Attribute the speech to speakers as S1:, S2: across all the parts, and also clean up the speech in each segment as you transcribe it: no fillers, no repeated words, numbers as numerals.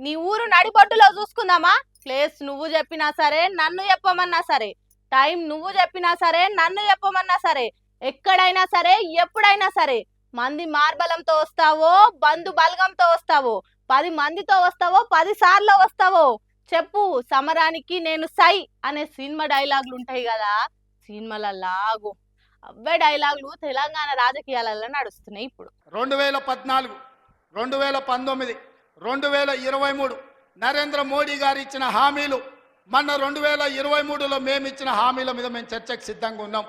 S1: నీ ఊరు నడిబొడ్డులో చూసుకుందామా? ప్లేస్ నువ్వు చెప్పినా సరే, నన్ను చెప్పమన్నా సరే, టైం నువ్వు చెప్పినా సరే, నన్ను చెప్పమన్నా సరే, ఎక్కడైనా సరే, ఎప్పుడైనా సరే, మంది మార్బలంతో వస్తావో, బంధు బలగంతో వస్తావో, 10 మందితో వస్తావో, 10 సార్లు వస్తావో చెప్పు. సమరానికి నేను సై అనే సినిమా డైలాగులు ఉంటాయి కదా, సినిమాల లాగు అవే డైలాగులు తెలంగాణ రాజకీయాలలో నడుస్తున్నాయి ఇప్పుడు.
S2: 2014, 2019, 2023 నరేంద్ర మోడీ గారు ఇచ్చిన హామీలు, మొన్న 2023లో మేము ఇచ్చిన హామీల మీద మేము చర్చకు సిద్ధంగా ఉన్నాం.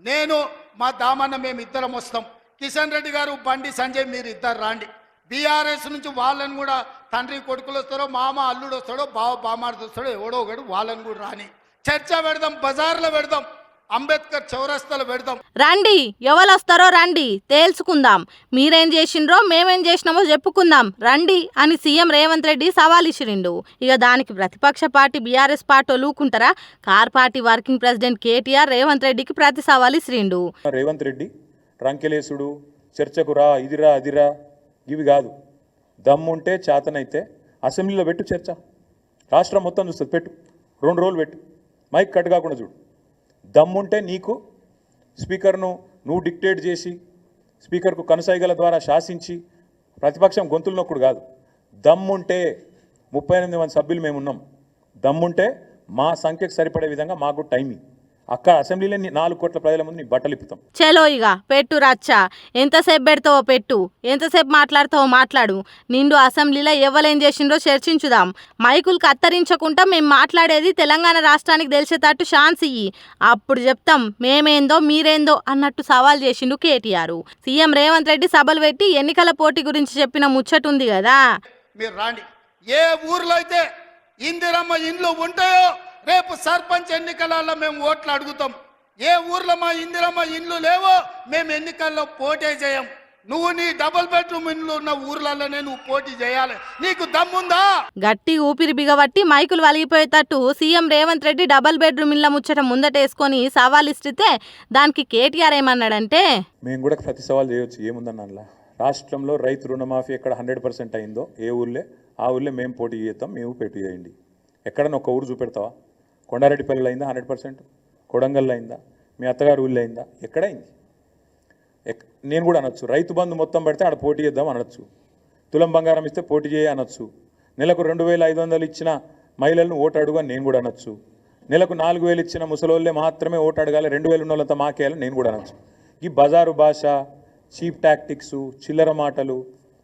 S2: నేను మా దామన్న మేము ఇద్దరం వస్తాం. కిషన్ రెడ్డి గారు, బండి సంజయ్ మీరు ఇద్దరు రాండి. బీఆర్ఎస్ నుంచి వాళ్ళని కూడా తండ్రి కొడుకులు వస్తారో, మామ అల్లుడు వస్తాడో, బావ బామార్ది వస్తాడో, ఎవడో ఒకడు వాళ్ళని కూడా రాని చర్చ పెడదాం, బజార్లో పెడదాం, అంబేద్కర్ చౌరస్తాలో పెడదాం.
S1: రండి, ఎవరు వస్తారో రండి, తేల్చుకుందాం. మీరేం చేసిండ్రో మేమేం చేసినామో చెప్పుకుందాం రండి అని సీఎం రేవంత్ రెడ్డి సవాల్ ఇచ్చిరిండు. ఇక దానికి ప్రతిపక్ష పార్టీ బీఆర్ఎస్ పార్టీ లూకుంటారా? Car party working president KTR Revanth రెడ్డికి ప్రతి సవాల్ ఇచ్చిరిండు.
S3: రేవంత్ రెడ్డి రంకెలేసుడు, చర్చకు రా, ఇదిరా అదిరా ఇవి కాదు. దమ్ముంటే చేతనైతే అసెంబ్లీలో పెట్టు చర్చ. రాష్ట్రం మొత్తం చూస్తుంది, పెట్టు. 2 రోజులు పెట్టు, మైక్ కట్ కాకుండా చూడు. దమ్ముంటే నీకు స్పీకర్ను నువ్వు డిక్టేట్ చేసి, స్పీకర్కు కనుసైగల ద్వారా శాసించి ప్రతిపక్షం గొంతులు నొక్కుడు కాదు. దమ్ముంటే 38 మంది సభ్యులు మేమున్నాం. దమ్ముంటే మా సంఖ్యకు సరిపడే విధంగా మాకు టైమింగ్ అక్కడ అసెంబ్లీలో 4 కోట్ల ప్రజల ముందు నీ బట్టలు ఇప్పుతాం.
S1: చలో ఇక పెట్టు రచ్చ. ఎంతసేపు పెడతావో పెట్టు, ఎంతసేపు మాట్లాడతావో మాట్లాడు. నిండు అసెంబ్లీలో ఎవరేం చేసిండ్రో చర్చించుదాం. మైకులు కత్తరించకుండా మేము మాట్లాడేది తెలంగాణ రాష్ట్రానికి తెలిసేటట్టు ఛాన్స్ ఇయ్యి, అప్పుడు చెప్తాం మేమేందో మీరేందో అన్నట్టు సవాల్ చేసిండు కేటీఆర్. సీఎం రేవంత్ రెడ్డి సభలు పెట్టి ఎన్నికల పోటీ గురించి చెప్పిన ముచ్చట ఉంది కదా.
S2: మీరు రాండి. ఏ ఊర్లో అయితే ఇందిరమ్మ ఇండ్లు ఉంటాయో రేపు సర్పంచ్ ఎన్నికలలో మేము ఓట్లు అడుగుతాం. ఏ ఊర్లో మా ఇందిరమ్మ ఇండ్లు లేవో మేము ఎన్నికల్లో పోటీ చేయం. నువ్వు నీ డబుల్ బెడ్రూమ్ ఇండ్లు ఉన్న ఊర్లలోనే నువ్వు పోటీ చేయాలి. నీకు దమ్ముందా?
S1: గట్టి ఊపిరి బిగబట్టి మైకులు వలిగిపోయేటట్టు CM Revanth Reddy double bedroom ఇళ్ళ ముచ్చట ముందటేసుకొని సవాల్ ఇస్తే దానికి కేటీఆర్ ఏమన్నాడంటే,
S3: మేము కూడా ప్రతి సవాల్ చేయొచ్చు, ఏముందన్న రాష్ట్రంలో రైతు రుణమాఫీ ఎక్కడ 100% అయిందో ఏ ఊళ్ళే ఆ ఊళ్ళే మేము పోటీ చేస్తాం, మేము పోటీ చేయండి. ఎక్కడన్నా ఒక ఊరు చూపెడతావా? కొండారెడ్డిపల్లిలో అయిందా 100%? కొడంగల్లో అయిందా? మీ అత్తగారు ఊళ్ళో అయిందా? ఎక్కడైంది? నేను కూడా అనొచ్చు, రైతు బంధు మొత్తం పెడితే ఆడ పోటీ చేద్దాం అనొచ్చు, తులం బంగారం ఇస్తే పోటీ చేయ అనొచ్చు, నెలకు 2500 ఇచ్చిన మహిళలను ఓటు అడుగు అని నేను కూడా అనొచ్చు, నెలకు 4000 ఇచ్చిన ముసలోళ్ళే మాత్రమే ఓటు అడగాలి, 2000 ఉన్నోళ్ళంతా మాకేయాలని నేను కూడా అనొచ్చు. ఈ బజారు భాష, చీప్ టాక్టిక్స్, చిల్లర మాటలు,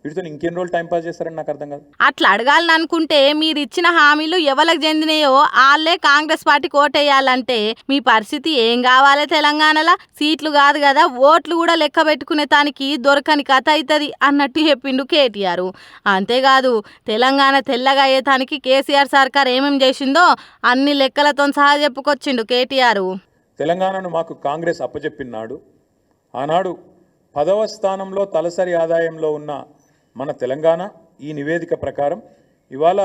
S3: వీటితో ఇంకెన్ని రోజులు టైం పాస్ చేస్తారని నాకు అర్థం కాదు.
S1: అట్లా అడగాలని అనుకుంటే మీరు ఇచ్చిన హామీలు ఎవరికి చెందినాయో వాళ్ళే కాంగ్రెస్ పార్టీకి ఓటేయాలంటే మీ పరిస్థితి ఏం కావాలి? తెలంగాణలో సీట్లు కాదు కదా, ఓట్లు కూడా లెక్క పెట్టుకునే దానికి దొరకని కథ అవుతుంది అన్నట్టు చెప్పిండు కేటీఆర్. అంతేకాదు తెలంగాణ తెల్లగా అయ్యేదానికి కేసీఆర్ సర్కార్ ఏమేమి చేసిందో అన్ని లెక్కలతో సహా చెప్పుకొచ్చిండు కేటీఆర్.
S3: తెలంగాణను మాకు కాంగ్రెస్ అప్పచెప్పినాడు. ఆనాడు 10వ స్థానంలో తలసరి ఆదాయంలో ఉన్న మన తెలంగాణ ఈ నివేదిక ప్రకారం ఇవాళ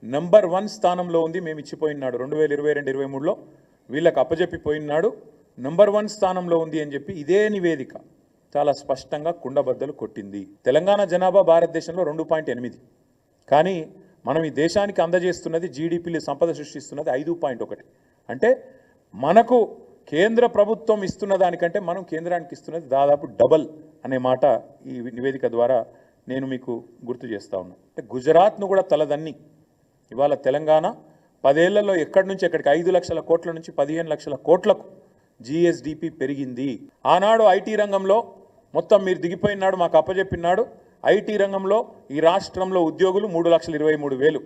S3: నంబర్ 1 స్థానంలో ఉంది. మేము ఇచ్చిపోయినాడు 2022-23లో వీళ్ళకి అప్పజెప్పిపోయినాడు, నంబర్ 1 స్థానంలో ఉంది అని చెప్పి ఇదే నివేదిక చాలా స్పష్టంగా కుండబద్దలు కొట్టింది. తెలంగాణ జనాభా భారతదేశంలో 2.8, కానీ మనం ఈ దేశానికి అందజేస్తున్నది, జీడిపిలో సంపద సృష్టిస్తున్నది 5.1. అంటే మనకు కేంద్ర ప్రభుత్వం ఇస్తున్న దానికంటే మనం కేంద్రానికి ఇస్తున్నది దాదాపు డబల్ అనే మాట ఈ నివేదిక ద్వారా నేను మీకు గుర్తు చేస్తా ఉన్నా. అంటే గుజరాత్ను కూడా తలదన్ని ఇవాళ తెలంగాణ 10 ఏళ్లలో ఎక్కడి నుంచి ఎక్కడికి 5 లక్షల కోట్ల నుంచి 15 లక్షల కోట్లకు జిఎస్డిపి పెరిగింది. ఆనాడు ఐటీ రంగంలో మొత్తం మీరు దిగిపోయినాడు, మాకు అప్పచెప్పినాడు. ఐటీ రంగంలో ఈ రాష్ట్రంలో ఉద్యోగులు 3,23,000,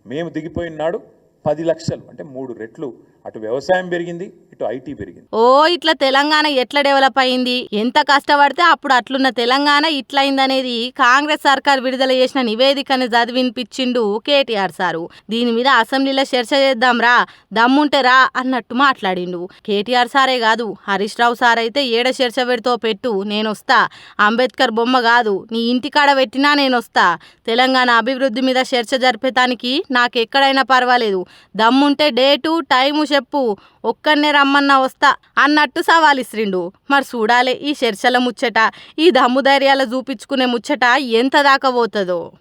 S3: మేము దిగిపోయినాడు 10 లక్షలు, అంటే 3 రెట్లు. అటు వ్యవసాయం పెరిగింది, ఇటు ఐటీ పెరిగింది.
S1: ఓ ఇట్లా తెలంగాణ ఎట్లా డెవలప్ అయింది, ఎంత కష్టపడితే అప్పుడు అట్లున్న తెలంగాణ ఇట్లయిందనేది కాంగ్రెస్ సర్కార్ విడుదల చేసిన నివేదికని చదివినిపించిండు కేటీఆర్ సారు. దీని మీద అసెంబ్లీలో చర్చ చేద్దాం రా, దమ్ముంటే రా అన్నట్టు మాట్లాడిండు. కేటీఆర్ సారే కాదు, హరీష్ రావు సార్ అయితే ఏడ చర్చ పెడితో పెట్టు, నేనొస్తా. అంబేద్కర్ బొమ్మ కాదు, నీ ఇంటికాడ పెట్టినా నేనొస్తా. తెలంగాణ అభివృద్ధి మీద చర్చ జరిపేదానికి నాకు ఎక్కడైనా పర్వాలేదు, దమ్ముంటే డేటు టైము చెప్పు, ఒక్కనే రమ్మన్నా వస్తా అన్నట్టు సవాల్ ఇస్రిండు. మరి చూడాలి ఈ చర్చల ముచ్చట, ఈ దమ్ము ధైర్యాలు చూపించుకునే ముచ్చట ఎంత దాకా పోతుందో.